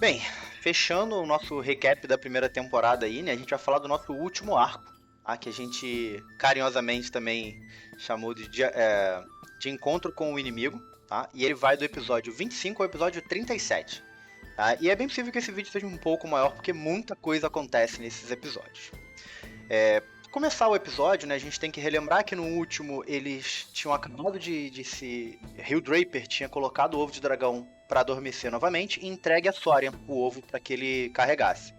Bem, fechando o nosso recap da primeira temporada aí, né? A gente vai falar do nosso último arco, tá? Que a gente carinhosamente também chamou de Encontro com o Inimigo, tá? E ele vai do episódio 25 ao episódio 37, tá? E é bem possível que esse vídeo seja um pouco maior, porque muita coisa acontece nesses episódios. Começar o episódio, né, a gente tem que relembrar que no último eles tinham acabado de se... Rio Draper tinha colocado o ovo de dragão para adormecer novamente e entregue a Sorian o ovo para que ele carregasse.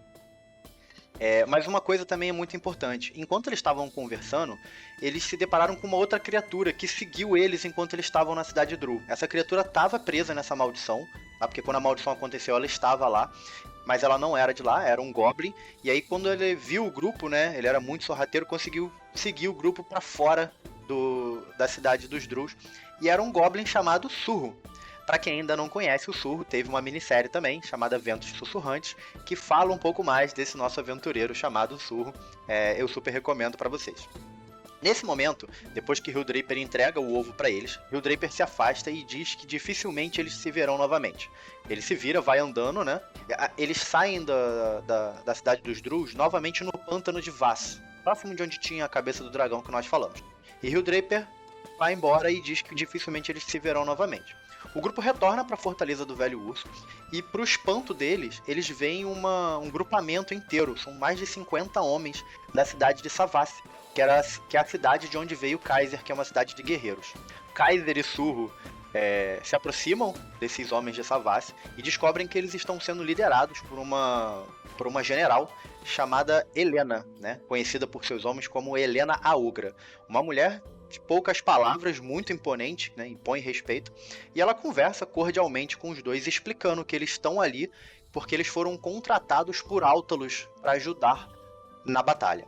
Mas uma coisa também é muito importante. Enquanto eles estavam conversando, eles se depararam com uma outra criatura que seguiu eles enquanto eles estavam na cidade de Dru. Essa criatura estava presa nessa maldição, tá? Porque quando a maldição aconteceu ela estava lá, mas ela não era de lá, era um Goblin. E aí quando ele viu o grupo, né, ele era muito sorrateiro, conseguiu seguir o grupo para fora da cidade dos Drus. E era um Goblin chamado Surro. Para quem ainda não conhece, o Surro teve uma minissérie também, chamada Ventos Sussurrantes, que fala um pouco mais desse nosso aventureiro chamado Surro. Eu super recomendo para vocês. Nesse momento, depois que Rio Draper entrega o ovo para eles, Rio Draper se afasta e diz que dificilmente eles se verão novamente. Ele se vira, vai andando, né? Eles saem da cidade dos Drus novamente no pântano de Vass, próximo de onde tinha a cabeça do dragão que nós falamos. E Rio Draper vai embora e diz que dificilmente eles se verão novamente. O grupo retorna para a Fortaleza do Velho Urso e, para o espanto deles, eles veem um grupamento inteiro. São mais de 50 homens da cidade de Savassi, que é a cidade de onde veio Kaiser, que é uma cidade de guerreiros. Kaiser e Surro se aproximam desses homens de Savassi e descobrem que eles estão sendo liderados por uma general chamada Helena, né? Conhecida por seus homens como Helena a Ogra. Uma mulher de poucas palavras, muito imponente, né? Impõe respeito, e ela conversa cordialmente com os dois, explicando que eles estão ali porque eles foram contratados por Általos para ajudar na batalha.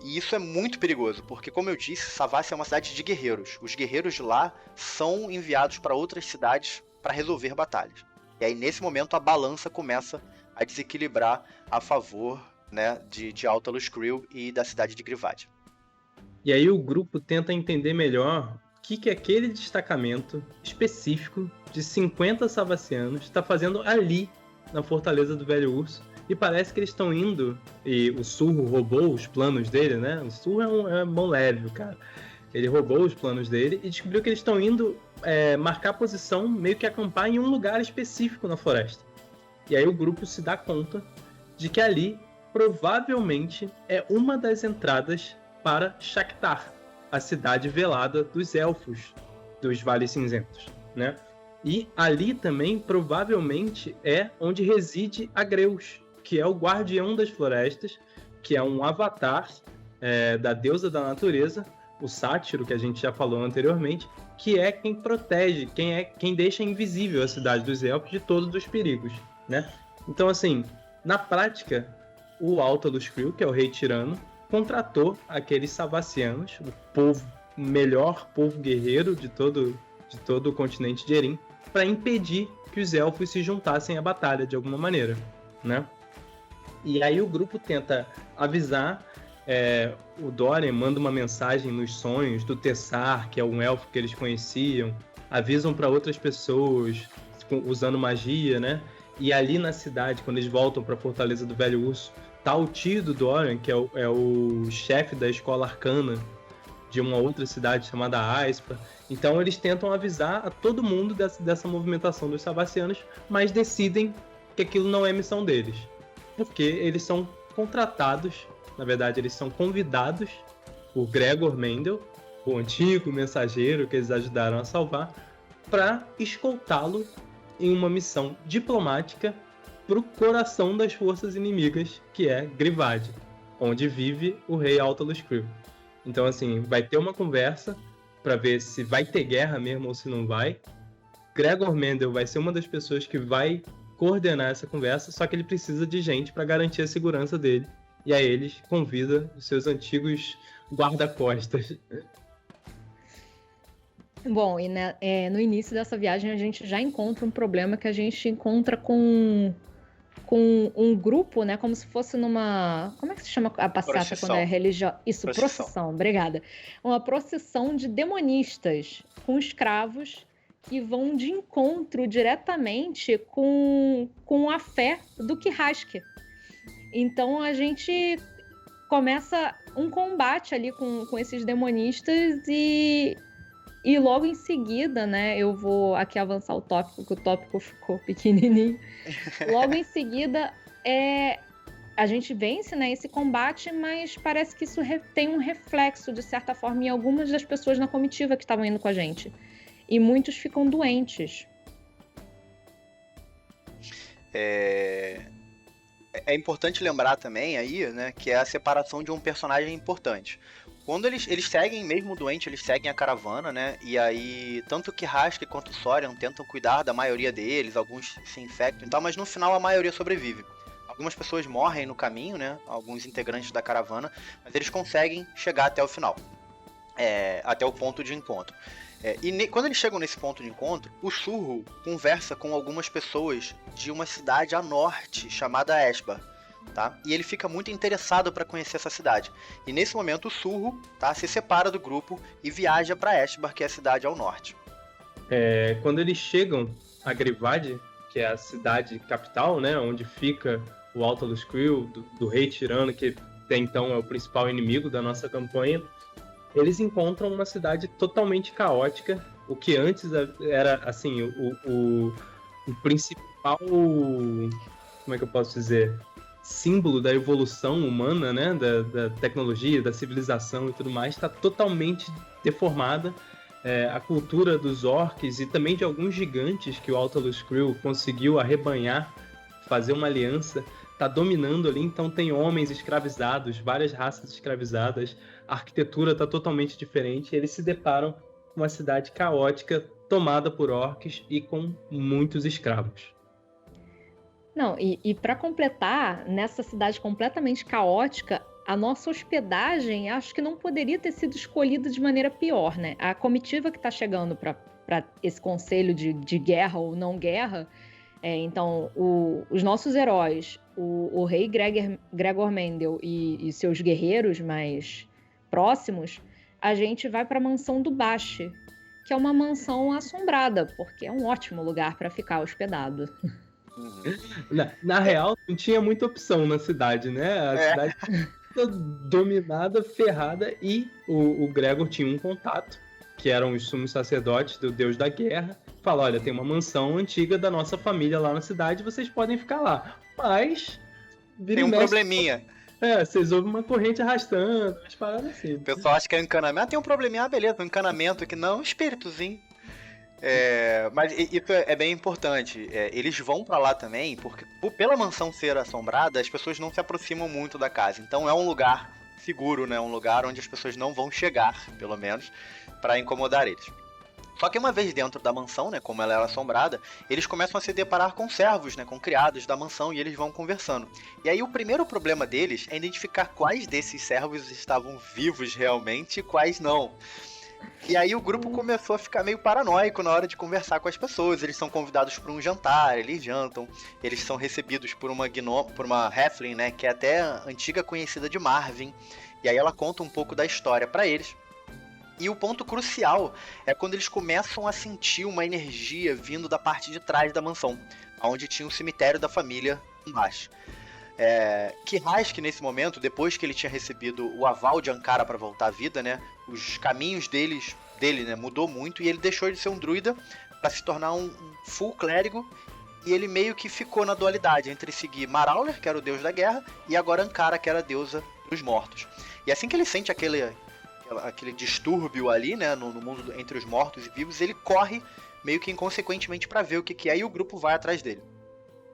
E isso é muito perigoso, porque, como eu disse, Savassi é uma cidade de guerreiros. Os guerreiros de lá são enviados para outras cidades para resolver batalhas. E aí, nesse momento, a balança começa a desequilibrar a favor, né, de Általos Krill e da cidade de Grivad. E aí o grupo tenta entender melhor o que aquele destacamento específico de 50 savassianos está fazendo ali na Fortaleza do Velho Urso. E parece que eles estão indo, e o Surro roubou os planos dele, né? O Surro é mão leve, cara. Ele roubou os planos dele e descobriu que eles estão indo marcar posição, meio que acampar em um lugar específico na floresta. E aí o grupo se dá conta de que ali provavelmente é uma das entradas para Shaktar, a cidade velada dos elfos dos Vales Cinzentos, né? E ali também provavelmente é onde reside Agreus, que é o guardião das florestas, que é um avatar da deusa da natureza, o sátiro, que a gente já falou anteriormente, que é quem protege, quem deixa invisível a cidade dos elfos de todos os perigos, né? Então, assim, na prática, o Általos Krill, que é o rei tirano, contratou aqueles savassianos, o melhor povo guerreiro de todo o continente de Erin, para impedir que os elfos se juntassem à batalha de alguma maneira, né? E aí o grupo tenta avisar, o Dorian manda uma mensagem nos sonhos do Tessar, que é um elfo que eles conheciam, avisam para outras pessoas usando magia, né? E ali na cidade, quando eles voltam para a Fortaleza do Velho Urso, tá o tio do Dorian, que é o chefe da escola arcana de uma outra cidade chamada Aespa. Então eles tentam avisar a todo mundo dessa movimentação dos savassianos, mas decidem que aquilo não é missão deles. Porque eles são contratados, na verdade eles são convidados por Gregor Mendel, o antigo mensageiro que eles ajudaram a salvar, para escoltá-lo em uma missão diplomática para o coração das forças inimigas, que é Grivad, onde vive o rei Általos Krill. Então, assim, vai ter uma conversa para ver se vai ter guerra mesmo ou se não vai. Gregor Mendel vai ser uma das pessoas que vai coordenar essa conversa, só que ele precisa de gente para garantir a segurança dele. E aí ele convida os seus antigos guarda-costas. Bom, e no início dessa viagem a gente já encontra um problema que a gente encontra com um grupo, né? Como se fosse numa... Como é que se chama a passata quando é religiosa? Isso, procissão, obrigada. Uma procissão de demonistas com escravos e vão de encontro diretamente com a fé do Kihashki. Então a gente começa um combate ali com esses demonistas e logo em seguida, né, eu vou aqui avançar o tópico, que o tópico ficou pequenininho. Logo em seguida, a gente vence, né, esse combate, mas parece que isso tem um reflexo, de certa forma, em algumas das pessoas na comitiva que estavam indo com a gente. E muitos ficam doentes. É importante lembrar também aí, né, que é a separação de um personagem importante. Quando eles seguem, mesmo doente, eles seguem a caravana, né? E aí, tanto o Kihashki quanto o Sorian tentam cuidar da maioria deles, alguns se infectam e tal, mas no final a maioria sobrevive. Algumas pessoas morrem no caminho, né? Alguns integrantes da caravana, mas eles conseguem chegar até o final, até o ponto de encontro. Quando eles chegam nesse ponto de encontro, o Surro conversa com algumas pessoas de uma cidade a norte chamada Esbar. Tá? E ele fica muito interessado para conhecer essa cidade. E nesse momento o Surro, tá, se separa do grupo e viaja para Esbar, que é a cidade ao norte. Quando eles chegam a Grivad, que é a cidade capital, né, onde fica o Altalus Krill, do rei tirano, que até então é o principal inimigo da nossa campanha, eles encontram uma cidade totalmente caótica, o que antes era assim o principal, como é que eu posso dizer, símbolo da evolução humana, né, da tecnologia, da civilização e tudo mais, está totalmente deformada. A cultura dos orcs e também de alguns gigantes que o Altalus Krill conseguiu arrebanhar, fazer uma aliança, está dominando ali. Então tem homens escravizados, várias raças escravizadas, a arquitetura está totalmente diferente. Eles se deparam com uma cidade caótica, tomada por orcs e com muitos escravos. Não, e para completar, nessa cidade completamente caótica, a nossa hospedagem acho que não poderia ter sido escolhida de maneira pior, né? A comitiva que está chegando para esse conselho de guerra ou não guerra, então os nossos heróis, o rei Gregor Mendel e seus guerreiros mais próximos, a gente vai para a mansão do Bash, que é uma mansão assombrada, porque é um ótimo lugar para ficar hospedado. Na real, não tinha muita opção na cidade, né? A cidade dominada, ferrada, e o Gregor tinha um contato, que eram os sumos sacerdotes do deus da guerra. Fala, olha, tem uma mansão antiga da nossa família lá na cidade, vocês podem ficar lá. Mas... tem um probleminha. Vocês ouvem uma corrente arrastando, umas paradas assim. O pessoal acha que é um encanamento. Tem um probleminha, beleza, um encanamento aqui. Não, um espíritozinho. Mas isso é bem importante. Eles vão pra lá também, porque pela mansão ser assombrada, as pessoas não se aproximam muito da casa. Então é um lugar seguro, né? Um lugar onde as pessoas não vão chegar, pelo menos, pra incomodar eles. Só que uma vez dentro da mansão, né, como ela era assombrada, eles começam a se deparar com servos, né, com criados da mansão, e eles vão conversando. E aí o primeiro problema deles é identificar quais desses servos estavam vivos realmente e quais não. E aí o grupo começou a ficar meio paranoico na hora de conversar com as pessoas. Eles são convidados para um jantar, eles jantam, eles são recebidos por uma Halfling, né, que é até antiga conhecida de Marvin. E aí ela conta um pouco da história para eles. E o ponto crucial é quando eles começam a sentir uma energia vindo da parte de trás da mansão, onde tinha o cemitério da família embaixo. Kihashki, nesse momento, depois que ele tinha recebido o aval de Ankara para voltar à vida, né, os caminhos dele, né, mudou muito, e ele deixou de ser um druida para se tornar um full clérigo, e ele meio que ficou na dualidade entre seguir Marauler, que era o deus da guerra, e agora Ankara, que era a deusa dos mortos. E assim que ele sente aquele distúrbio ali, né, no mundo entre os mortos e vivos, ele corre meio que inconsequentemente para ver o que é, e o grupo vai atrás dele.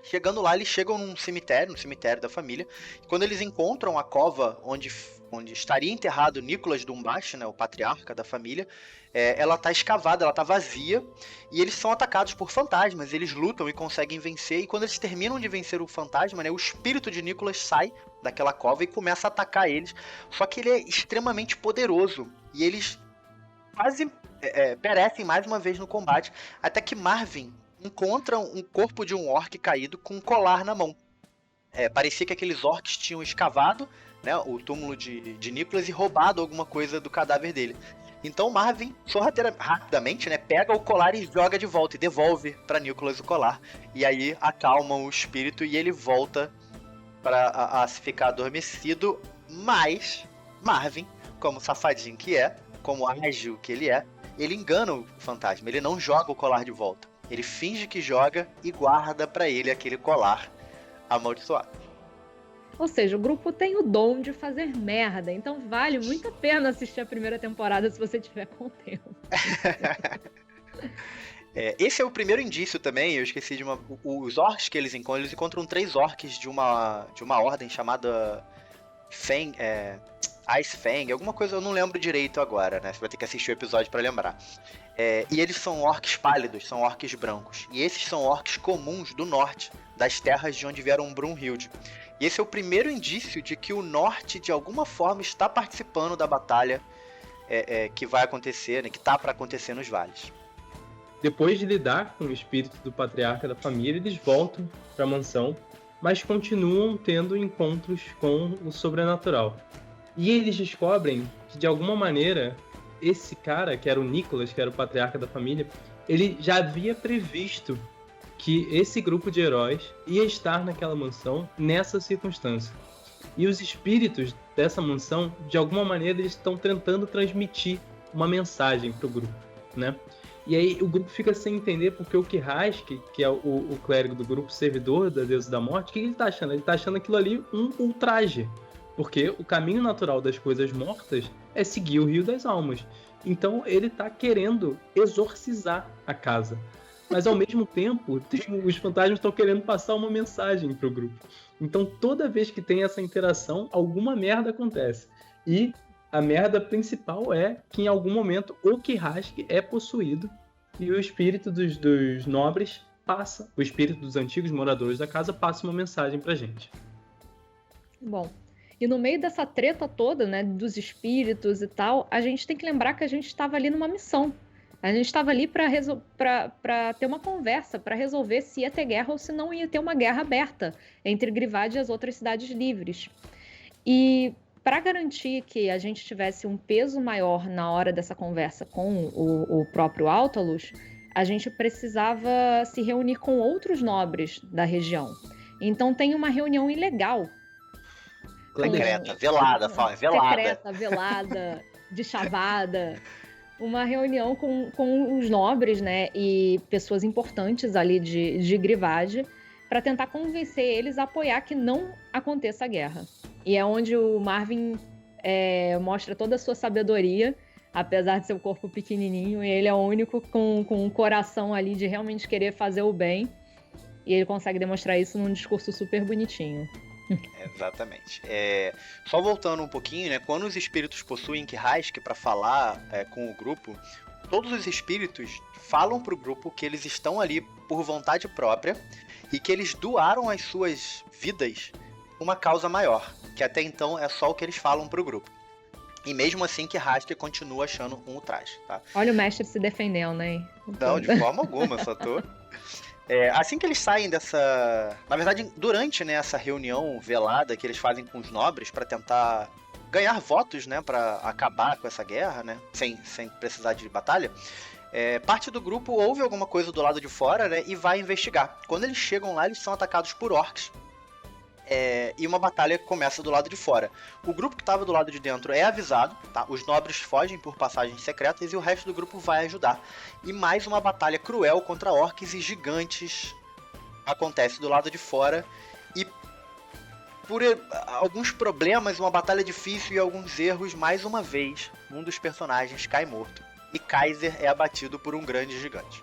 Chegando lá, eles chegam no cemitério da família, e quando eles encontram a cova onde estaria enterrado Nicolas Dumbash, né, o patriarca da família, ela tá escavada, ela tá vazia, e eles são atacados por fantasmas. Eles lutam e conseguem vencer, e quando eles terminam de vencer o fantasma, né, o espírito de Nicolas sai daquela cova e começa a atacar eles, só que ele é extremamente poderoso, e eles quase perecem mais uma vez no combate, até que Marvin encontra um corpo de um orc caído com um colar na mão. Parecia que aqueles orcs tinham escavado, né, o túmulo de Nicolas e roubado alguma coisa do cadáver dele. Então Marvin, rapidamente, né, pega o colar e joga de volta e devolve pra Nicholas o colar. E aí acalma o espírito e ele volta a se ficar adormecido, mas Marvin, como safadinho que é, como ágil que ele é, ele engana o fantasma, ele não joga o colar de volta. Ele finge que joga e guarda pra ele aquele colar amaldiçoado. Ou seja, o grupo tem o dom de fazer merda, então vale muito a pena assistir a primeira temporada se você tiver com tempo. Esse é o primeiro indício também, eu esqueci de os orcs que eles encontram 3 orcs de uma ordem chamada Fang, Ice Fang, alguma coisa, eu não lembro direito agora, né? Você vai ter que assistir o episódio pra lembrar. E eles são orcs pálidos, são orcs brancos. E esses são orcs comuns do norte, das terras de onde vieram Brunhild. E esse é o primeiro indício de que o norte, de alguma forma, está participando da batalha que vai acontecer, né? Que tá pra acontecer nos vales. Depois de lidar com o espírito do patriarca da família, eles voltam pra mansão, mas continuam tendo encontros com o sobrenatural. E eles descobrem que, de alguma maneira, esse cara, que era o Nicholas, que era o patriarca da família, ele já havia previsto que esse grupo de heróis ia estar naquela mansão nessa circunstância. E os espíritos dessa mansão, de alguma maneira, eles estão tentando transmitir uma mensagem para o grupo, né? E aí o grupo fica sem entender porque o Kirask, que é o clérigo do grupo, servidor da deusa da morte, o que ele está achando? Ele está achando aquilo ali um ultraje. Porque o caminho natural das coisas mortas é seguir o Rio das Almas. Então ele está querendo exorcizar a casa. Mas ao mesmo tempo, os fantasmas estão querendo passar uma mensagem pro grupo. Então toda vez que tem essa interação, alguma merda acontece. E a merda principal é que em algum momento o Kirask é possuído e o espírito dos nobres passa, o espírito dos antigos moradores da casa passa uma mensagem pra gente. Bom, e no meio dessa treta toda, né, dos espíritos e tal, a gente tem que lembrar que a gente estava ali numa missão. A gente estava ali para ter uma conversa, para resolver se ia ter guerra ou se não ia ter uma guerra aberta entre Grivad e as outras cidades livres. E para garantir que a gente tivesse um peso maior na hora dessa conversa com o próprio Altalus, a gente precisava se reunir com outros nobres da região. Então tem uma reunião ilegal. Secreta, velada, velada. Secreta, velada, de chavada. Uma reunião com os nobres, né, e pessoas importantes ali de Grivad, para tentar convencer eles a apoiar que não aconteça a guerra. E é onde o Marvin mostra toda a sua sabedoria, apesar de ser um corpo pequenininho, e ele é o único com um coração ali de realmente querer fazer o bem, e ele consegue demonstrar isso num discurso super bonitinho. Exatamente. Só voltando um pouquinho, né? Quando os espíritos possuem Kirask para falar com o grupo, todos os espíritos falam pro grupo que eles estão ali por vontade própria e que eles doaram as suas vidas pra uma causa maior, que até então é só o que eles falam pro grupo. E mesmo assim, Kirask continua achando um ultraje, tá? Olha o mestre se defendendo, né? Não, de forma alguma, só tô... assim que eles saem dessa... Na verdade, durante, né, essa reunião velada que eles fazem com os nobres para tentar ganhar votos, né, para acabar com essa guerra, né, sem precisar de batalha, parte do grupo ouve alguma coisa do lado de fora, né, e vai investigar. Quando eles chegam lá, eles são atacados por orcs. E uma batalha começa do lado de fora. O grupo que estava do lado de dentro é avisado, tá? Os nobres fogem por passagens secretas e o resto do grupo vai ajudar. E mais uma batalha cruel contra orcs e gigantes acontece do lado de fora. E por alguns problemas, uma batalha difícil e alguns erros, mais uma vez, um dos personagens cai morto. E Kaiser é abatido por um grande gigante.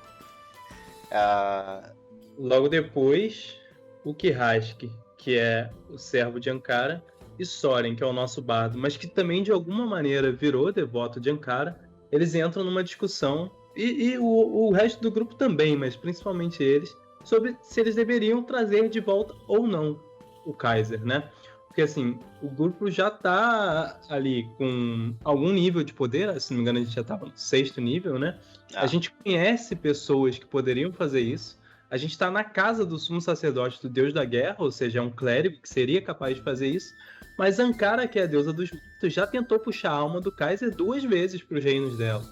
Logo depois, o Kirask, que é o servo de Ankara, e Soren, que é o nosso bardo, mas que também de alguma maneira virou devoto de Ankara, eles entram numa discussão, e o resto do grupo também, mas principalmente eles, sobre se eles deveriam trazer de volta ou não o Kaiser, né? Porque assim, o grupo já tá ali com algum nível de poder, se não me engano a gente já tava no 6º nível, né? A gente conhece pessoas que poderiam fazer isso. A gente está na casa do sumo sacerdote do Deus da Guerra, ou seja, é um clérigo que seria capaz de fazer isso, Mas Ankara, que é a deusa dos mortos, já tentou puxar a alma do Kaiser 2 vezes para os reinos dela,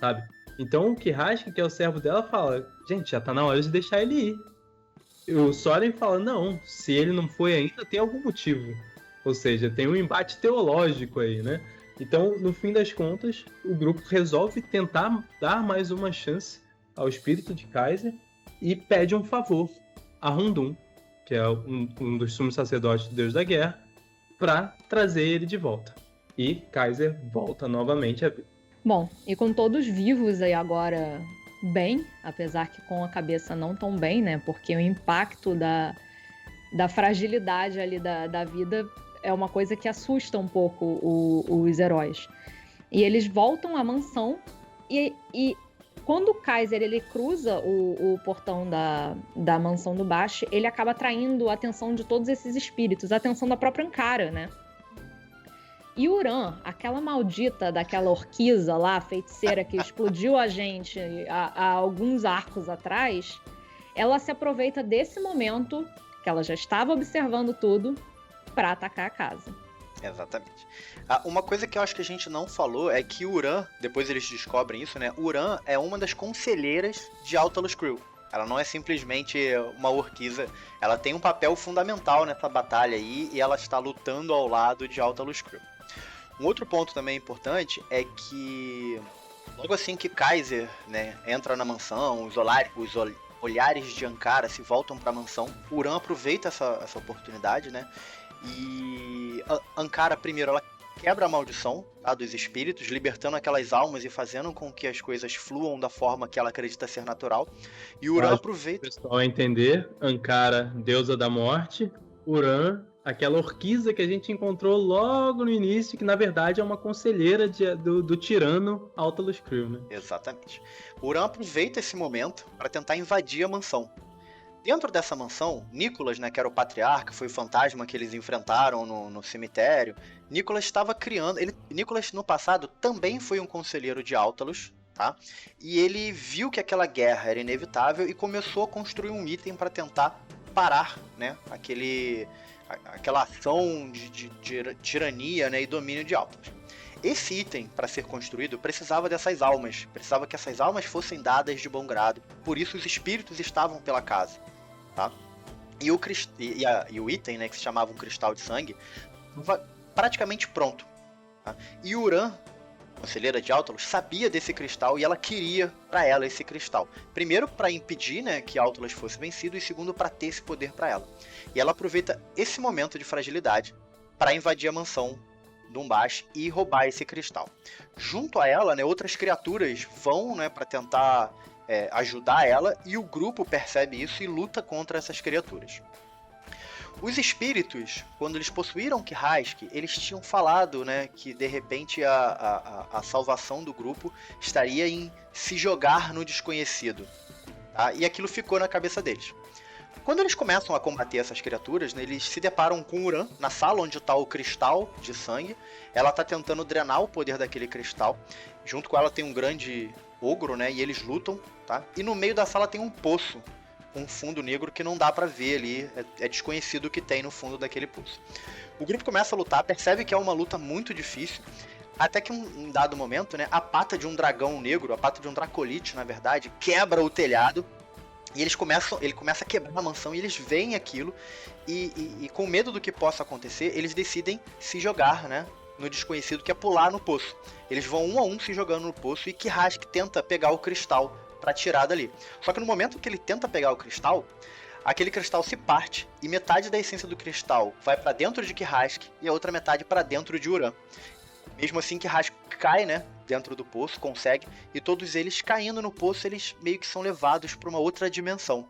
sabe? Então o Kirrask, que é o servo dela, fala: gente, já tá na hora de deixar ele ir. E o Soren fala: não, se ele não foi ainda, tem algum motivo. Ou seja, tem um embate teológico aí, né? Então, no fim das contas, o grupo resolve tentar dar mais uma chance ao espírito de Kaiser e pede um favor a Rundum, que é um dos sumos sacerdotes do Deus da Guerra, para trazer ele de volta. E Kaiser volta novamente à vida. Bom, e com todos vivos aí agora bem, apesar que com a cabeça não tão bem, né? Porque o impacto da fragilidade ali da vida é uma coisa que assusta um pouco os heróis. E eles voltam à mansão e quando o Kaiser ele cruza o portão da mansão do Basch, ele acaba atraindo a atenção de todos esses espíritos, a atenção da própria Ankara, né? E Uran, aquela maldita daquela orquiza lá, feiticeira que explodiu a gente há alguns arcos atrás, ela se aproveita desse momento, que ela já estava observando tudo, para atacar a casa. Exatamente. Uma coisa que eu acho que a gente não falou é que Uran, depois eles descobrem isso, né? Uran é uma das conselheiras de Altalos Krill. Ela não é simplesmente uma orquiza, ela tem um papel fundamental nessa batalha aí e ela está lutando ao lado de Altalos Krill. Um outro ponto também importante é que logo assim que Kaiser, né, entra na mansão, os olhares de Ankara se voltam para a mansão, Uran aproveita essa oportunidade, né? E Ankara, primeiro, ela quebra a maldição, tá, dos espíritos, libertando aquelas almas e fazendo com que as coisas fluam da forma que ela acredita ser natural. E Uran aproveita... O pessoal entender, Ankara, deusa da morte, Uran, aquela orquiza que a gente encontrou logo no início, que na verdade é uma conselheira do tirano Altalos Krill, né? Exatamente. Uran aproveita esse momento para tentar invadir a mansão. Dentro dessa mansão, Nicholas, né, que era o patriarca, foi o fantasma que eles enfrentaram no cemitério. Nicholas estava criando... Nicholas, no passado, também foi um conselheiro de Altalos, tá? E ele viu que aquela guerra era inevitável e começou a construir um item para tentar parar, né, aquela ação de tirania, né, e domínio de Altalos. Esse item, para ser construído, precisava dessas almas. Precisava que essas almas fossem dadas de bom grado. Por isso os espíritos estavam pela casa. Tá? E o item, né, que se chamava um cristal de sangue, estava praticamente pronto. Tá? E Uran, conselheira de Altalos, sabia desse cristal e ela queria para ela esse cristal. Primeiro, para impedir, né, que Altalos fosse vencido, e segundo, para ter esse poder para ela. E ela aproveita esse momento de fragilidade para invadir a mansão do Umbash e roubar esse cristal. Junto a ela, né, outras criaturas vão, né, para tentar ajudar ela, e o grupo percebe isso e luta contra essas criaturas. Os espíritos, quando eles possuíram Kirrask, eles tinham falado, né, que de repente a salvação do grupo estaria em se jogar no desconhecido. Tá? E aquilo ficou na cabeça deles. Quando eles começam a combater essas criaturas, né, eles se deparam com Uran, na sala onde está o cristal de sangue. Ela está tentando drenar o poder daquele cristal. Junto com ela tem um grande ogro, né, e eles lutam. Tá? E no meio da sala tem um poço, um fundo negro que não dá pra ver ali, é desconhecido o que tem no fundo daquele poço. O grupo começa a lutar, percebe que é uma luta muito difícil, até que em dado momento, né, a pata de um dragão negro, a pata de um dracolite, na verdade, quebra o telhado, e ele começa a quebrar a mansão, e eles veem aquilo, e com medo do que possa acontecer, eles decidem se jogar, né, no desconhecido, que é pular no poço. Eles vão um a um se jogando no poço, e Kirrask tenta pegar o cristal para tirar dali. Só que no momento que ele tenta pegar o cristal, aquele cristal se parte e metade da essência do cristal vai para dentro de Kirrask e a outra metade para dentro de Uran. Mesmo assim, Kirrask cai, né, dentro do poço, consegue, e todos eles caindo no poço, eles meio que são levados para uma outra dimensão.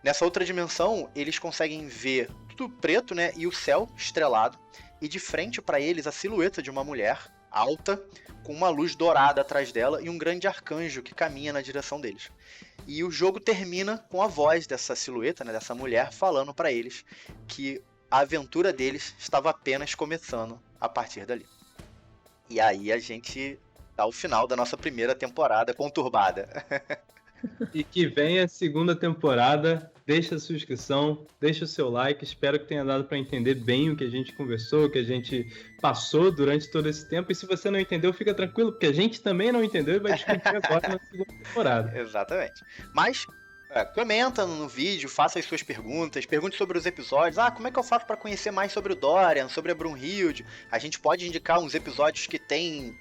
Nessa outra dimensão, eles conseguem ver tudo preto, né, e o céu estrelado, e de frente para eles a silhueta de uma mulher alta, com uma luz dourada atrás dela e um grande arcanjo que caminha na direção deles. E o jogo termina com a voz dessa silhueta, né, dessa mulher, falando para eles que a aventura deles estava apenas começando a partir dali. E aí a gente dá o final da nossa primeira temporada conturbada. E que vem a segunda temporada deixa a sua inscrição, deixa o seu like. Espero que tenha dado para entender bem o que a gente conversou, o que a gente passou durante todo esse tempo. E se você não entendeu, fica tranquilo, porque a gente também não entendeu e vai discutir agora na segunda temporada. Exatamente. Mas comenta no vídeo, faça as suas perguntas, pergunte sobre os episódios. Como é que eu faço para conhecer mais sobre o Dorian, sobre a Brunhilde? A gente pode indicar uns episódios que tem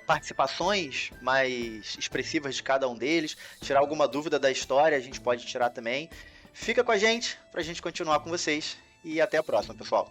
participações mais expressivas de cada um deles, tirar alguma dúvida da história, a gente pode tirar também. Fica com a gente, pra gente continuar com vocês, e até a próxima, pessoal.